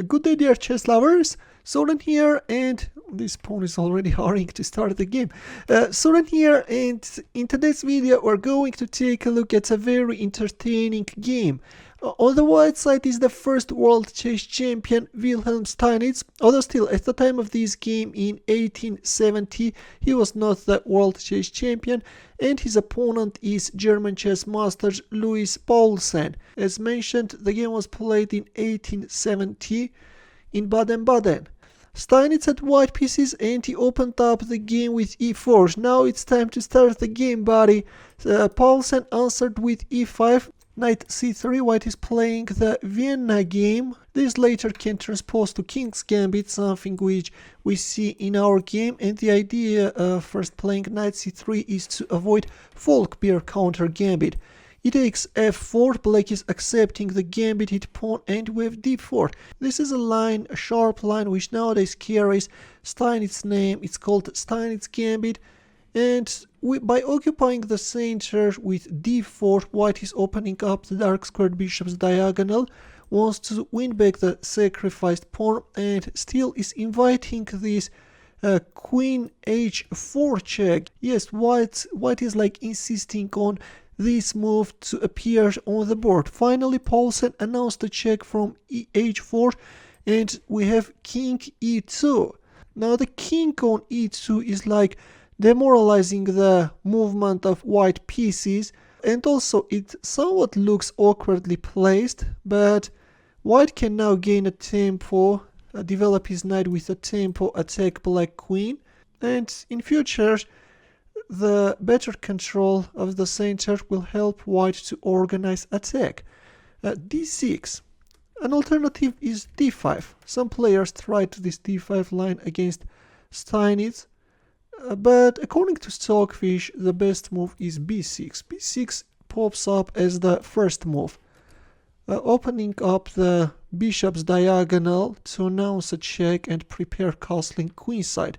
A good day, dear chess lovers. Soren here, and this pawn is already hurrying to start the game. Soren here, and in today's video we're going to take a look at a very entertaining game. On the white side is the first world chess champion Wilhelm Steinitz, although still at the time of this game in 1870 he was not the world chess champion, and his opponent is German chess master Louis Paulsen. As mentioned, the game was played in 1870 in Baden-Baden. Steinitz had white pieces and he opened up the game with e4. Now it's time to start the game, buddy. Paulsen answered with e5. Knight c3, white is playing the Vienna game. This later can transpose to King's Gambit, something which we see in our game, and the idea of first playing Knight c3 is to avoid Folkbeer counter Gambit. He takes f4, black is accepting the Gambit hit pawn, and we have d4. This is a line, a sharp line, which nowadays carries Steinitz's name. It's called Steinitz Gambit. And by occupying the center with d4, white is opening up the dark squared bishop's diagonal, wants to win back the sacrificed pawn, and still is inviting this queen h4 check. Yes, white is like insisting on this move to appear on the board. Finally, Paulsen announced a check from h4, and we have king e2. Now the king on e2 is like demoralizing the movement of white pieces, and also it somewhat looks awkwardly placed, but white can now gain a tempo, develop his knight with a tempo, attack black queen, and in future the better control of the center will help white to organize attack. d6. An alternative is d5. Some players tried this d5 line against Steinitz, but according to Stockfish, the best move is b6. b6 pops up as the first move, opening up the bishop's diagonal to announce a check and prepare castling queenside.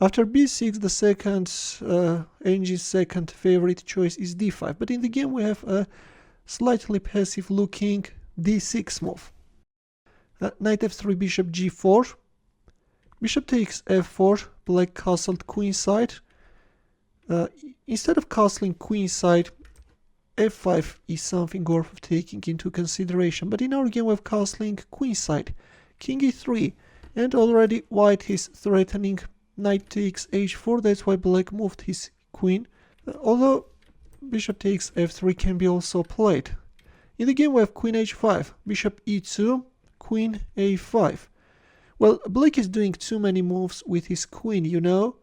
After b6, the second, Ng's second favorite choice is d5, but in the game we have a slightly passive looking d6 move. Knight f3, bishop g4. Bishop takes f4, black castled queenside. Instead of castling queenside, f5 is something worth taking into consideration. But in our game we have castling queenside, king e3, and already white is threatening knight takes h4. That's why black moved his queen. Although bishop takes f3 can be also played. In the game we have queen h5, bishop e2, queen a5. Well, black is doing too many moves with his queen, you know.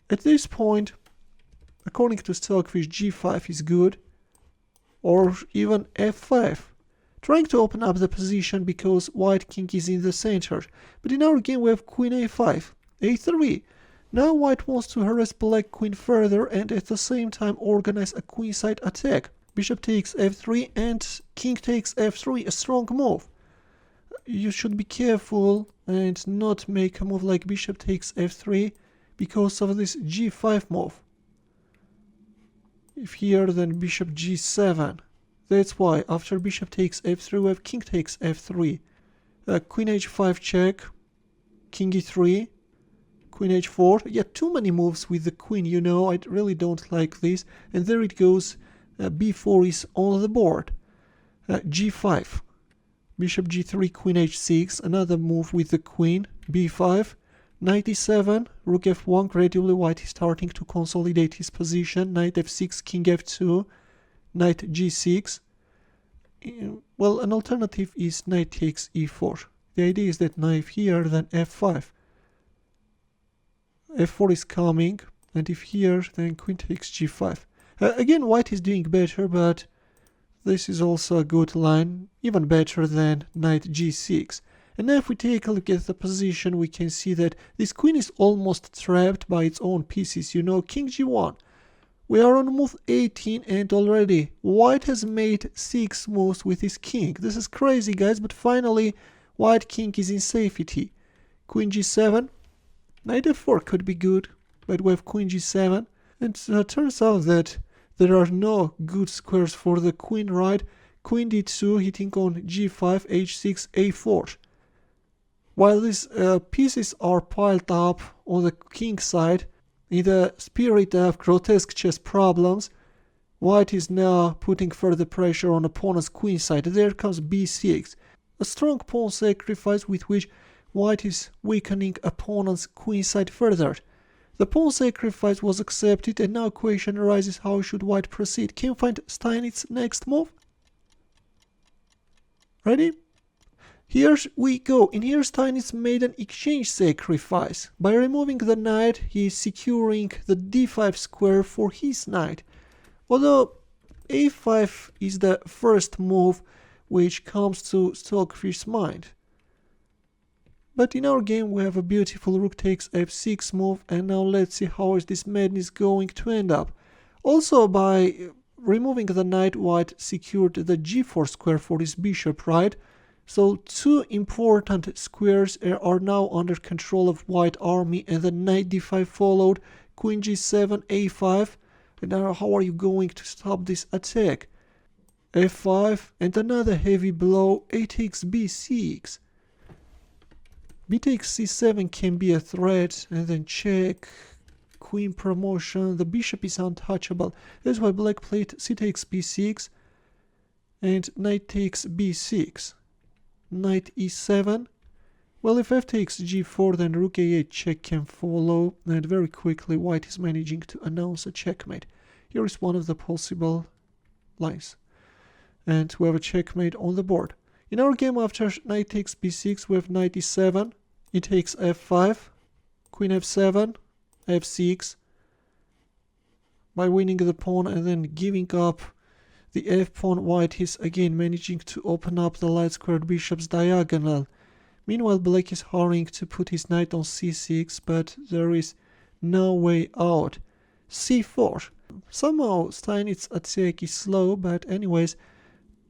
At this point, according to Stockfish, g5 is good, or even f5, trying to open up the position because white king is in the center. But in our game we have queen a5, a3. Now white wants to harass black queen further and at the same time organize a queenside attack. Bishop takes f3 and king takes f3, a strong move. You should be careful and not make a move like bishop takes f3 because of this g5 move. If here, then bishop g7. That's why after bishop takes f3 we have king takes f3. Queen h5 check, king e3, queen h4. Yeah, too many moves with the queen, you know, I really don't like this. And there it goes, b4 is on the board. g5. Bishop g3, queen h6, another move with the queen, b5, knight e7, rook f1, gradually white is starting to consolidate his position, knight f6, king f2, knight g6. Well, an alternative is knight takes e4. The idea is that knight here, then f5. f4 is coming, and if here, then queen takes g5. Again, white is doing better, but this is also a good line, even better than knight g6. And now if we take a look at the position, we can see that this queen is almost trapped by its own pieces, you know, king g1. We are on move 18 and already white has made 6 moves with his king. This is crazy, guys, but finally white king is in safety. Queen g7, knight f4 could be good, but we have queen g7, and turns out that there are no good squares for the queen, right? Queen d2 hitting on g5, h6, a4. While these pieces are piled up on the king side, in the spirit of grotesque chess problems, white is now putting further pressure on opponent's queen side. There comes b6, a strong pawn sacrifice with which white is weakening opponent's queen side further. The pawn sacrifice was accepted, and now question arises: how should white proceed? Can you find Steinitz's next move? Ready? Here we go. In here Steinitz made an exchange sacrifice. By removing the knight, he is securing the d5 square for his knight. Although a5 is the first move which comes to Stockfish's mind. But in our game we have a beautiful rook takes f6 move, and now let's see how is this madness going to end up. Also, by removing the knight, white secured the g4 square for his bishop, right? So two important squares are now under control of white army, and the knight d5 followed, queen g7, a5. And now how are you going to stop this attack? f5 and another heavy blow, a takes b6. B takes c7 can be a threat, and then check, queen promotion, the bishop is untouchable. That's why black played c takes b6 and knight takes b6. Knight e7. Well, if f takes g4, then rook a8 check can follow, and very quickly white is managing to announce a checkmate. Here is one of the possible lines, and we have a checkmate on the board. In our game, after knight takes b6, we have knight e7, e takes f5, queen f7, f6. By winning the pawn and then giving up the f-pawn, white is again managing to open up the light squared bishop's diagonal. Meanwhile, black is hurrying to put his knight on c6, but there is no way out. c4. Somehow Steinitz's attack is slow, but anyways,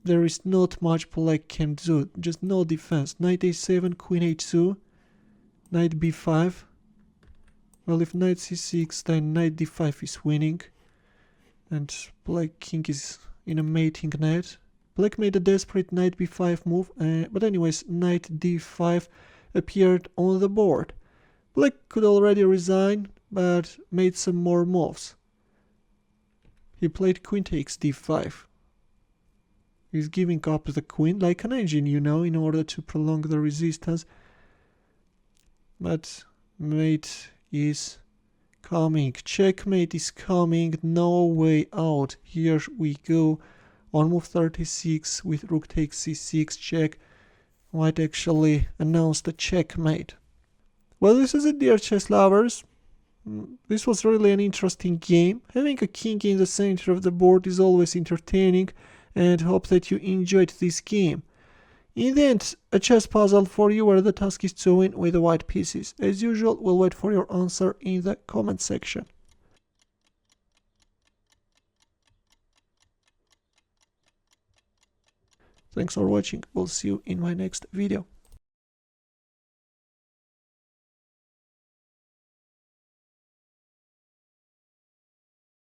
there is not much black can do, just no defense. Knight a7, queen a2, knight b5. Well, if knight c6, then knight d5 is winning, and black king is in a mating net. Black made a desperate knight b5 move, but anyways, knight d5 appeared on the board. Black could already resign, but made some more moves. He played queen takes d5. He's giving up the queen like an engine, you know, in order to prolong the resistance. But mate is coming. Checkmate is coming. No way out. Here we go. On move 36 with rook takes c6 check. White actually announced a checkmate. Well, this is it, dear chess lovers. This was really an interesting game. Having a king in the center of the board is always entertaining, and hope that you enjoyed this game. In the end, a chess puzzle for you where the task is to win with the white pieces. As usual, we'll wait for your answer in the comment section. Thanks for watching. We'll see you in my next video.